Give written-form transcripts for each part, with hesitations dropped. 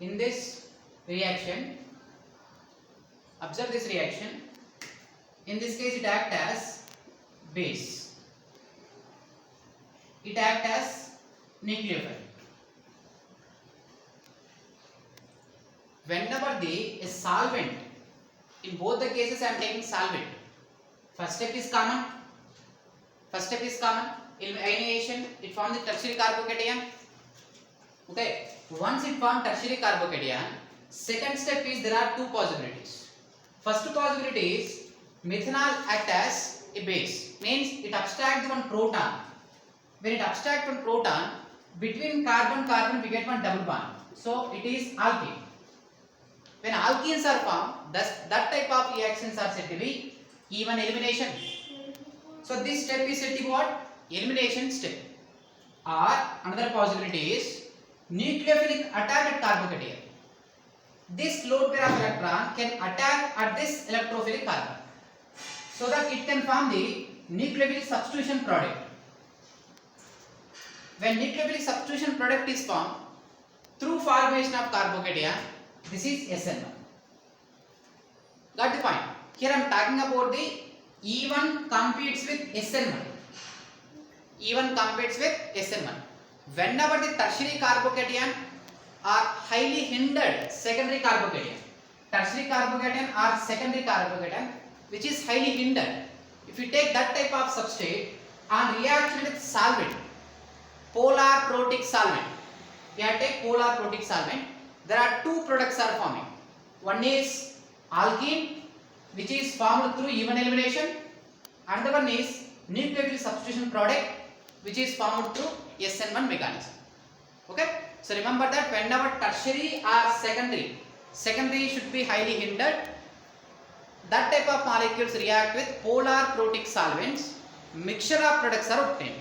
In this reaction, observe this reaction. In this case, it acts as base. It acts as nucleophile. Whenever a solvent, in both the cases I am taking solvent. First step is common. Ionization, it forms the tertiary carbocation. Okay. Once it forms tertiary carbocation, second step is there are two possibilities. First possibility is methanol act as a base, means it abstracts one proton. When it abstracts one proton, between carbon we get one double bond. So it is alkene. When alkenes are formed, that type of reactions are said to be even elimination. So this step is said to be what? Elimination step. Or another possibility is nucleophilic attack at carbocation. This load pair of electron can attack at this electrophilic carbon, so that it can form the nucleophilic substitution product. When nucleophilic substitution product is formed through formation of carbocation, this is SN1. Got the point? Here I am talking about the E1 competes with SN1. E1 competes with SN1. Whenever the tertiary carbocation are highly hindered secondary carbocation, tertiary carbocation or secondary carbocation which is highly hindered, if you take that type of substrate and reaction with solvent, polar protic solvent, we have take polar protic solvent, there are two products are forming. One is alkene, which is formed through even elimination. Another one is nucleophilic substitution product, which is formed through SN1 mechanism. Okay. So remember that whenever tertiary or secondary should be highly hindered, that type of molecules react with polar protic solvents, mixture of products are obtained.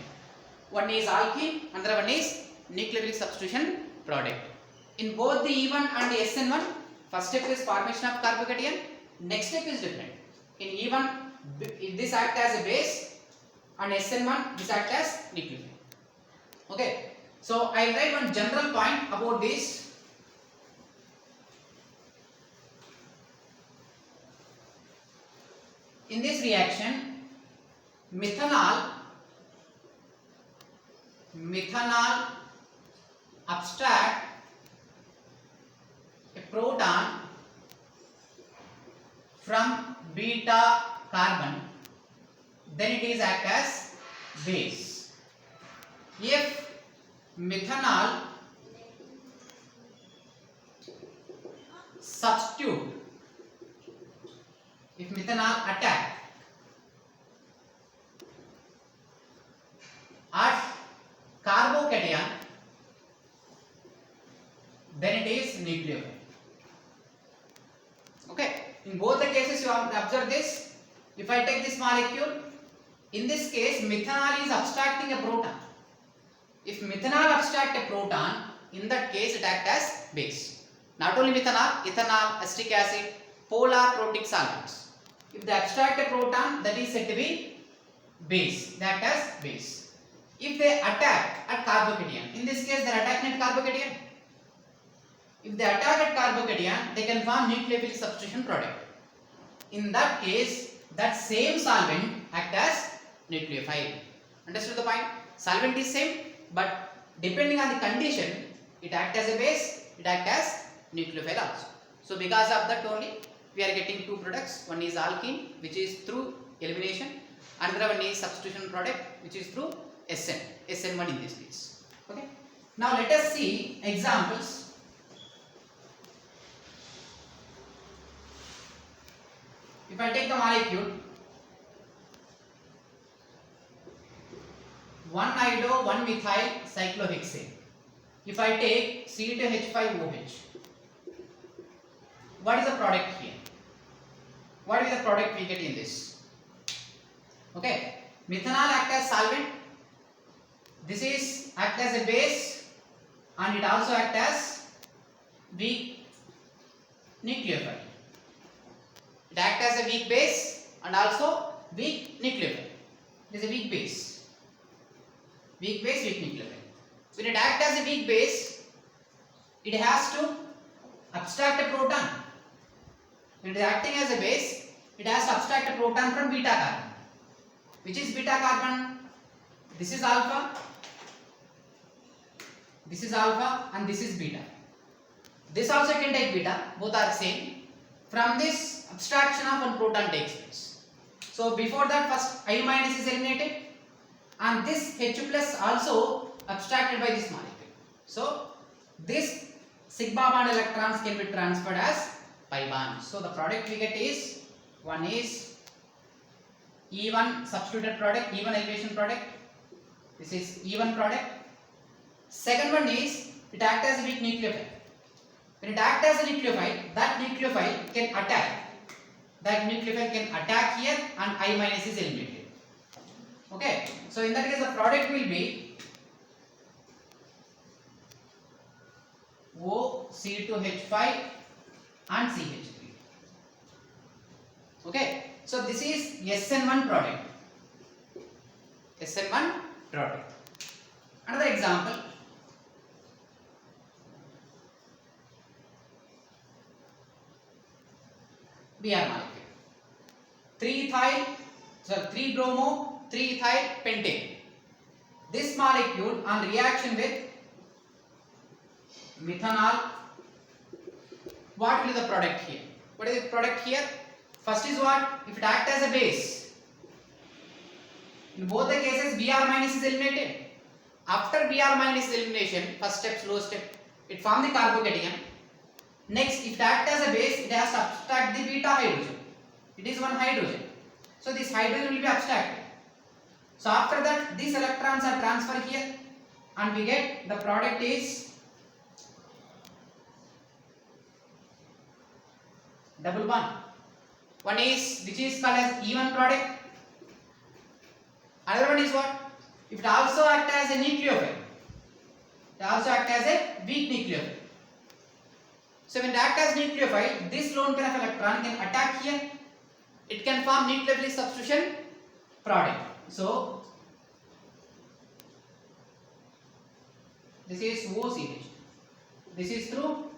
One is alkene, another one is nucleophilic substitution product. In both the E1 and the SN1, first step is formation of carbocation, next step is different. In E1, this acts as a base, and SN1, this acts as nucleophile. Okay. So I will write one general point about this. In this reaction, methanol abstract a proton from beta carbon, then it is act as base. If methanol substitute, if methanol attack at carbocation, then it is nucleophile. Okay. In both the cases you have observed this. If I take this molecule, in this case methanol is abstracting a proton. If methanol abstract a proton, in that case it acts as base. Not only methanol, ethanol, acetic acid, polar protic solvents. If they abstract a proton, that is said to be base. They act as base. If they attack at carbocation, in this case they are attacking at carbocation. If they attack at carbocation, they can form nucleophilic substitution product. In that case, that same solvent acts as nucleophile. Understood the point? Solvent is same, but depending on the condition, it acts as a base, it acts as nucleophile also. So because of that only, we are getting two products. One is alkene, which is through elimination. Another one is substitution product, which is through SN1 in this case. Okay. Now let us see examples. If I take the molecule 1-iodo 1-methyl cyclohexane. If I take C2H5OH, what is the product here? What is the product we get in this? Okay, methanol acts as solvent. This is act as a base, and it also acts as weak nucleophile. It acts as a weak base and also weak nucleophile. It is a weak base. Weak base, weak nucleophile. When it acts as a weak base, it has to abstract a proton. When it is acting as a base, it has to abstract a proton from beta carbon. Which is beta carbon? This is alpha, and this is beta. This also can take beta, both are same. From this, abstraction of one proton takes place. So before that, first I minus is eliminated, and this H plus also abstracted by this molecule. So this sigma bond electrons can be transferred as pi bonds. So the product we get is, one is E1 substituted product, E1 elevation product. This is E1 product. Second one is, it acts as a weak nucleophile. When it acts as a nucleophile, that nucleophile can attack. That nucleophile can attack here, and I minus is eliminated. Okay. So in that case, the product will be OC2H5 and CH3. Okay. So this is SN1 product. SN1 product. Another example. Br molecule. 3-bromo, 3-ethyl pentane. This molecule on reaction with methanol, what will be the product here? What is the product here? First is what? If it acts as a base, in both the cases Br minus is eliminated. After Br minus elimination, first step, slow step, it forms the carbocation. Next, if it acts as a base, it has to abstract the beta hydrogen. It is one hydrogen. So this hydrogen will be abstracted. So after that, these electrons are transferred here, and we get the product is double bond. One is, which is called as E1 product. Another one is what? If it also acts as a nucleophile, it also acts as a weak nucleophile. So when it acts as nucleophile, this lone pair of electron can attack here. It can form nucleophilic substitution product. So this is OCH. This is through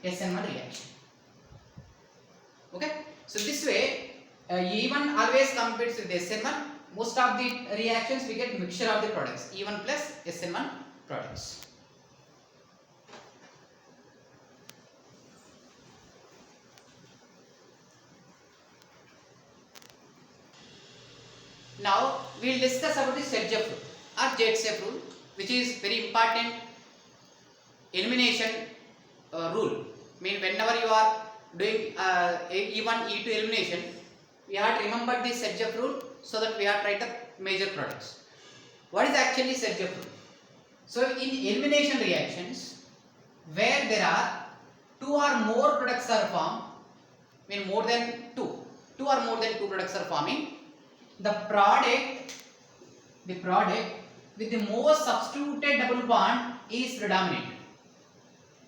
SN1 reaction. Okay. So this way, E1 always competes with SN1. Most of the reactions we get mixture of the products, E1 plus SN1 products. Now we will discuss about the Sergev rule or Zaitsev rule, which is very important elimination rule. I mean, whenever you are doing E1, E2 elimination, we have to remember the Sergev rule so that we have to write the major products. What is actually Sergev rule? So in elimination reactions, where there are two or more products are formed, I mean more than two or more than two products are forming, the product with the most substituted double bond is predominant.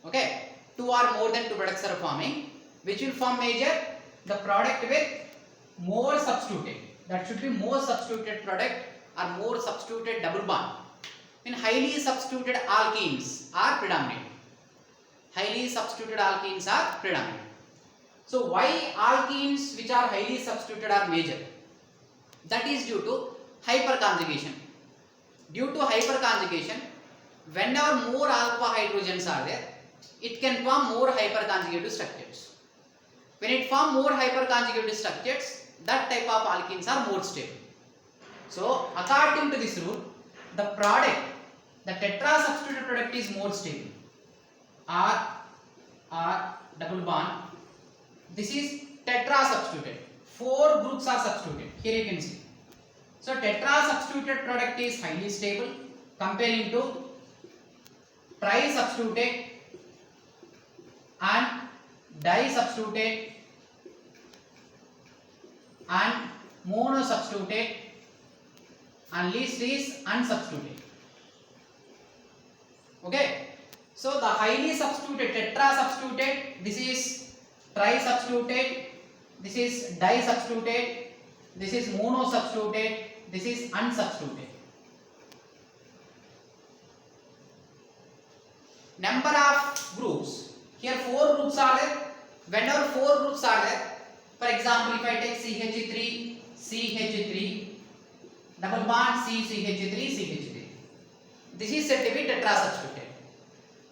Okay, two or more than two products are forming, which will form major? The product with more substituted, that should be more substituted product or more substituted double bond. In highly substituted alkenes are predominant. Highly substituted alkenes are predominant. So why alkenes which are highly substituted are major? That is due to hyperconjugation. Due to hyperconjugation, whenever more alpha hydrogens are there, it can form more hyperconjugated structures. When it forms more hyperconjugated structures, that type of alkenes are more stable. So according to this rule, the product, the tetrasubstituted product is more stable. R double bond. This is tetrasubstituted. 4 groups are substituted. Here you can see. So tetrasubstituted product is highly stable comparing to trisubstituted and disubstituted and monosubstituted, and least is unsubstituted. Okay. So the highly substituted, tetrasubstituted, this is trisubstituted, this is disubstituted, this is monosubstituted, this is unsubstituted. Number of groups, here 4 groups are there, whenever 4 groups are there, for example, if I take CH3, CH3, double bond CH3, CH3, this is said to be tetrasubstituted.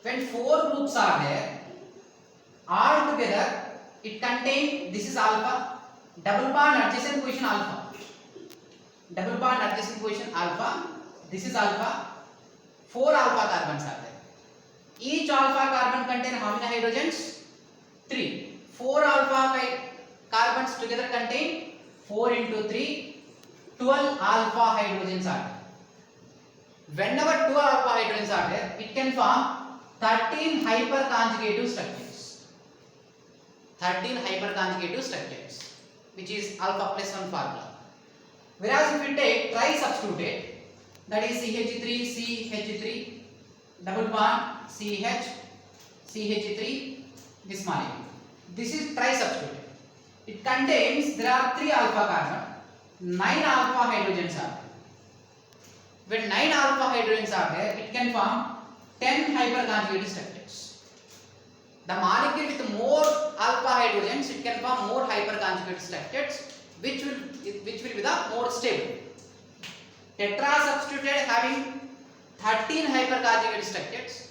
When 4 groups are there, all together it contains, this is alpha, double bond adjacent position alpha, double bond adjacent position alpha, this is alpha, 4 alpha carbons are there. Each alpha carbon contain how many hydrogens? 3. 4 alpha carbons together contain 4 into 3, 12 alpha hydrogens are there. Whenever 12 alpha hydrogens are there, it can form 13 hyperconjugative structures. 13 hyperconjugative structures, which is alpha plus 1 formula. Whereas if we take trisubstituted, that is CH3, CH3, double bond CH, CH3, this molecule. This is trisubstituted. It contains, there are 3 alpha carbon, 9 alpha hydrogens are there. When 9 alpha hydrogens are there, it can form 10 hyperconjugated structures. The molecule with more alpha hydrogens, it can form more hyperconjugated structures, which will be the more stable. Tetrasubstituted having 13 hyperconjugated structures,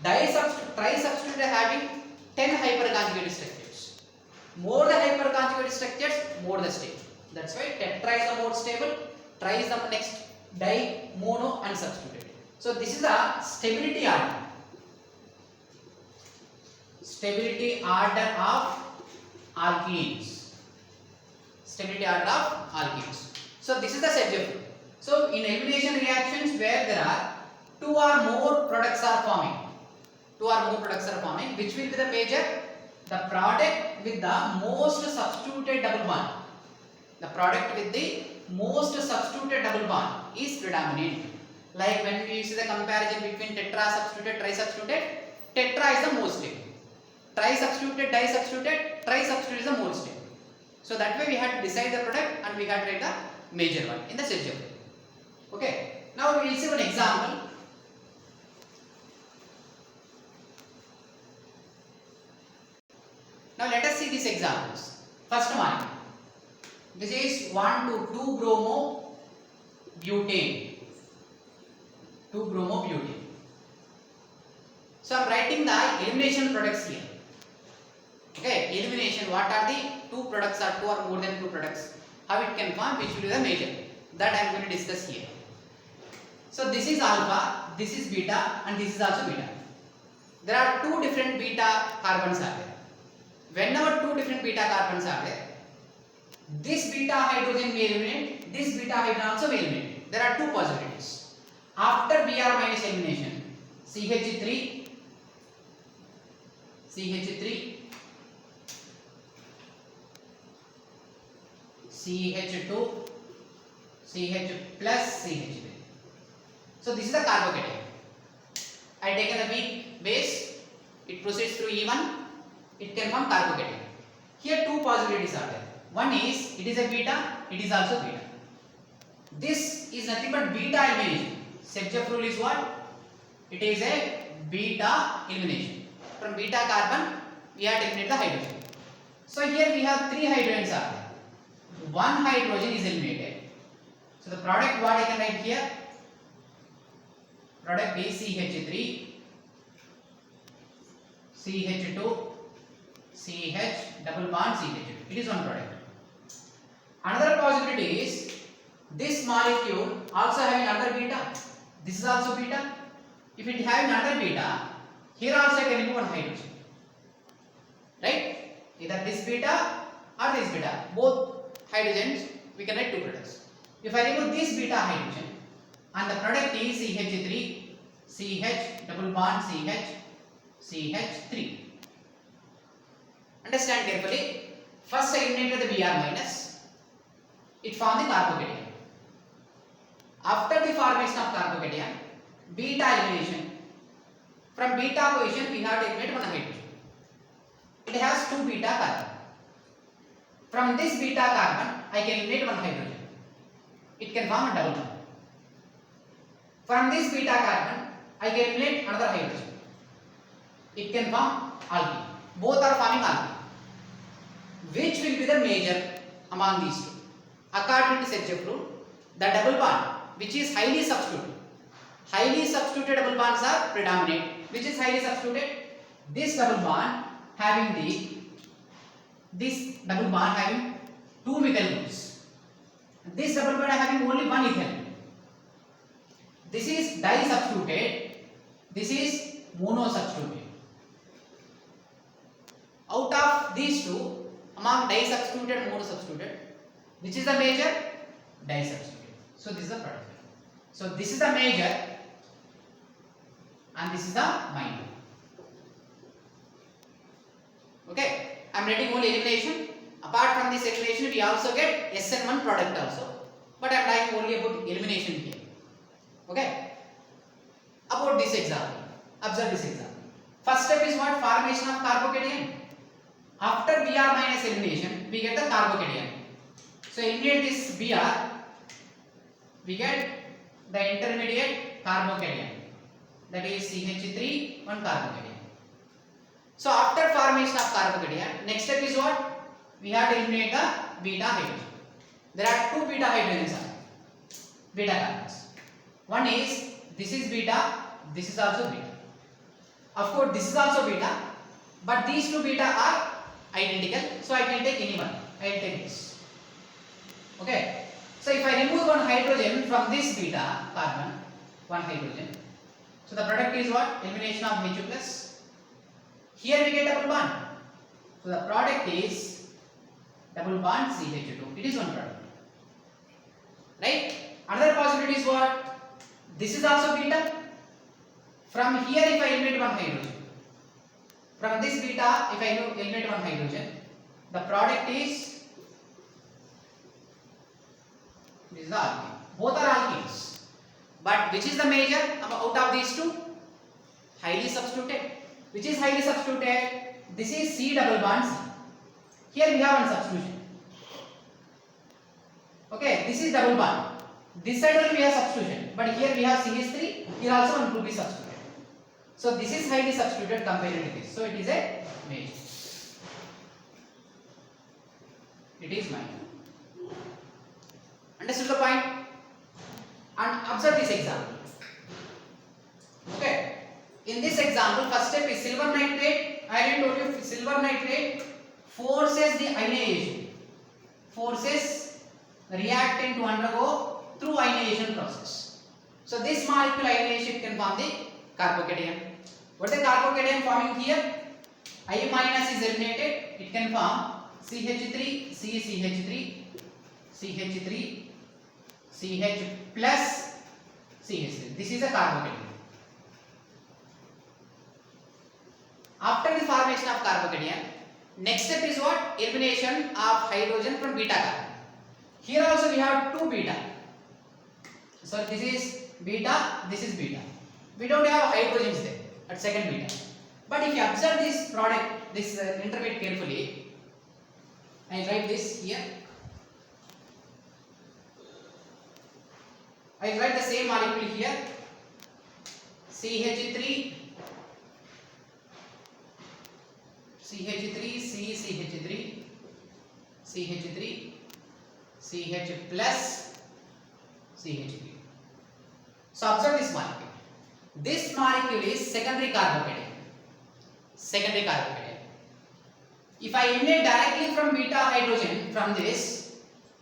trisubstituted having 10 hyperconjugated structures. More the hyperconjugated structures, more the stable. That's why tetra is the more stable, tri is the next, di, mono and substituted. So this is a stability order. Stability order of alkenes. Stability order of alkenes. So this is the Sedgwick rule. So in elimination reactions where there are 2 or more products are forming, which will be the major? The product with the most substituted double bond. The product with the most substituted double bond is predominant. Like when we see the comparison between tetra substituted, tri substituted, tetra is the most stable. Tri substituted, di substituted, tri substituted is the most stable. So that way we had to decide the product and we had to write the major one in the Sedgwick. Okay. Now we will see one example. Now let us see these examples. First one, this is 1 to 2 bromo butane. 2 bromo butane. So I am writing the elimination products here. Okay, elimination. What are the 2 products or 2 or more than 2 products? How it can form, which will be the major. That I am going to discuss here. So this is alpha, this is beta, and this is also beta. There are 2 different beta carbons are there. Whenever 2 different beta carbons are there, this beta hydrogen may eliminate, this beta hydrogen also may eliminate. There are 2 possibilities. After Br minus elimination, CH3, CH2, CH plus CH3. So this is the carbocation. I taken the weak base, it proceeds through E1, it can form carbocation. Here 2 possibilities are there. One is, it is a beta, it is also beta. This is nothing but beta elimination. Sedgwick rule is what? It is a beta elimination. From beta carbon, we have to eliminate the hydrogen. So here we have 3 hydrogens are there. 1 hydrogen is eliminated. So the product what I can write here? Product is CH3, CH2, CH, double bond CH2. It is one product. Another possibility is this molecule also having another beta. This is also beta. If it having another beta, here also I can remove one hydrogen. Right? Either this beta or this beta. Both hydrogens we can write 2 products. If I remove this beta hydrogen and the product is CH3, CH, double bond CH, CH3. Understand carefully. First I eliminated the Br minus. It formed the carbocation. After the formation of carbocation, beta elimination. From beta position we have to eliminate one hydrogen. It has 2 beta carbon. From this beta carbon I can eliminate one hydrogen. It can form a double bond. From this beta carbon I can eliminate another hydrogen. it can form alkene. Both are forming alkene. Which will be the major among these two? According to Serge rule, the double bond which is highly substituted double bonds are predominant. Which is highly substituted? This double bond having two methyl groups. This double bond having only one ethyl. This is disubstituted. This is monosubstituted. Out of these two, among disubstituted and monosubstituted, which is the major? Disubstituted. So this is the product. So this is the major and this is the minor. Okay, I am writing only elimination. Apart from this elimination, we also get SN1 product also. But I am talking only about elimination here. Okay. About this example, observe this example. First step is what? Formation of carbocation. After Br minus elimination, we get the carbocation. So eliminate this Br, we get the intermediate carbocation, that is CH3 one carbocation. So after formation of carbocation, next step is what? We have to eliminate the beta hydrogen. There are two beta hydrogens, beta carbons. One is, this is beta, this is also beta. Of course this is also beta, but these two beta are identical, so I can take any one. I will take this. Okay. So if I remove one hydrogen from this beta carbon, one hydrogen, so the product is what? Elimination of H2 plus. Here we get double bond. So the product is double bond CH2. It is one product. Right? Another possibility is what? This is also beta. From here if I eliminate one hydrogen, from this beta if I eliminate one hydrogen, the product is, this is the alkene. Both are alkenes. But which is the major out of these two? Highly substituted. Which is highly substituted? This is C double bond C. Here we have one substitution. Okay, this is double bond. This side will be a substitution, but here we have CH3. Here also one will be substituted. So this is highly substituted compared to this. So it is a major. It is minor. Understood the point? And observe this example. Okay. In this example, first step is silver nitrate. I already told you silver nitrate forces the ionization. Forces the reactant to undergo through ionization process. So this molecule ionization can form the carbocation. What is the carbocation forming here? I minus is eliminated. It can form CH3, CH3, CH3, CH plus CH3. This is a carbocation. After the formation of carbocation, next step is what? Elimination of hydrogen from beta carbon. Here also we have two beta. So this is beta, this is beta. We don't have hydrogens there at second beta. But if you observe this product, this intermediate carefully, I write this here. I write the same molecule here. CH3, CH3, C, CH3, CH3, CH plus CH3. So observe this molecule. This molecule is secondary carbocation. Secondary carbocation. If I eliminate directly from beta hydrogen from this,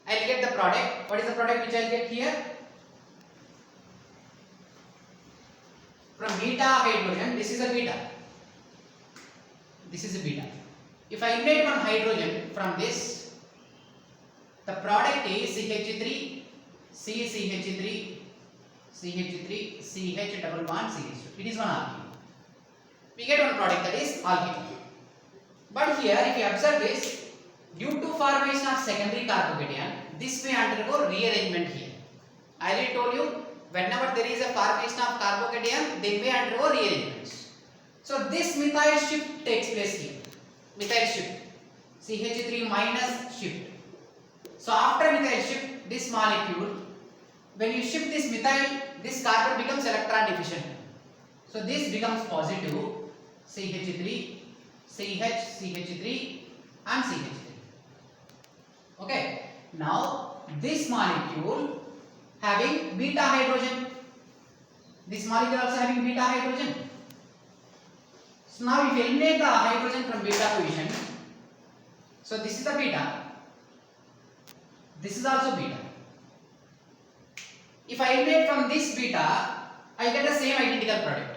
I will get the product. What is the product which I will get here? From beta hydrogen, this is a beta. This is a beta. If I eliminate one hydrogen from this, the product is CH3, CH3, CH3, CH double bond CH2. It is one alkene. We get one product, that is alkene. But here if you observe this, due to formation of secondary carbocation, this may undergo rearrangement here. I already told you, whenever there is a formation of carbocation, they may undergo rearrangements. So this methyl shift takes place here. Methyl shift. CH3 minus shift. So after methyl shift, this molecule, when you shift this methyl, this carbon becomes electron deficient. So this becomes positive. CH3, CH, CH3 and CH3. Okay. Now this molecule having beta hydrogen. This molecule also having beta hydrogen. So now if you eliminate the hydrogen from beta position, so this is the beta, this is also beta. If I eliminate from this beta, I get the same identical product.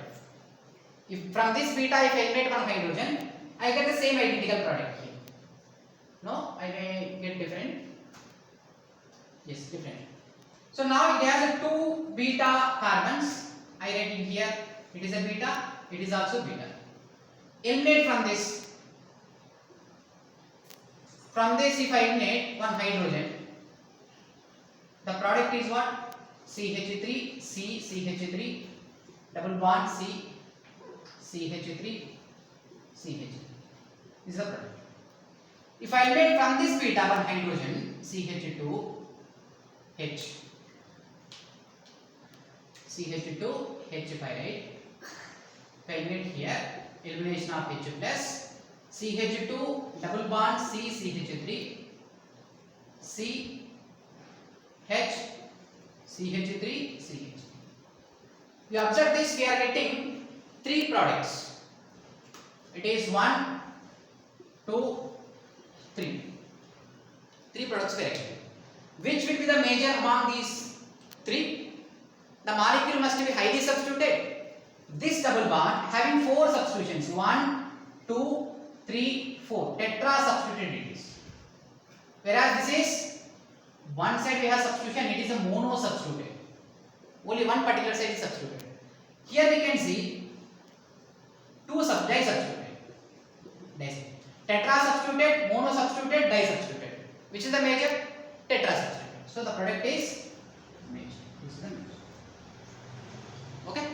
If from this beta if I eliminate one hydrogen, I get the same identical product here. No, I may get different. Yes, different. So now it has a 2 beta carbons. I write in here, it is a beta, it is also beta. Eliminate from this. From this if I eliminate one hydrogen, the product is what? CH3, C, CH3, double bond C, CH3, CH3. This is the product. If I eliminate from this beta one hydrogen, CH2, H, CH2, H5, right? If I eliminate here, elimination of H plus, CH2, double bond C, CH3, C, H, CH3, CH. You observe this, we are getting 3 products. It is 1, 2, 3. 3 products we are getting. Which will be the major among these 3? The molecule must be highly substituted. This double bond having 4 substitutions, 1, 2, 3, 4, tetra substituted it is. Whereas this is one side we have substitution, it is a mono substituted. Only one particular side is substituted. Here we can see 2 disubstituted. Tetra substituted, mono substituted, disubstituted. Which is the major? Tetra substituted. So the product is major. This is the major. Okay.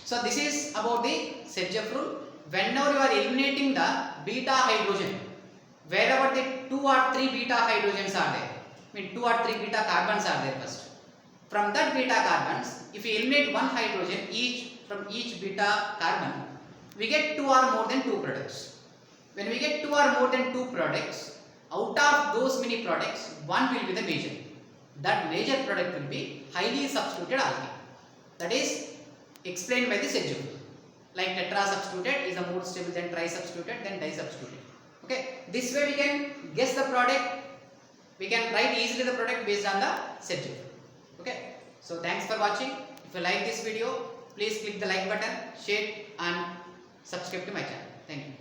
So this is about the Sergev rule. Whenever you are eliminating the beta hydrogen, wherever the 2 or 3 beta hydrogens are there, I mean 2 or 3 beta carbons are there first. From that beta carbons, if you eliminate one hydrogen from each beta carbon, we get 2 or more than 2 products. When we get 2 or more than 2 products, out of those many products, one will be the major. That major product will be highly substituted alkene. That is explained by the Sergev rule. Like tetra substituted is more stable than tri substituted than disubstituted. Okay. This way we can guess the product. We can write easily the product based on the Sergev rule. Okay. So thanks for watching. If you like this video, please click the like button, share and subscribe to my channel. Thank you.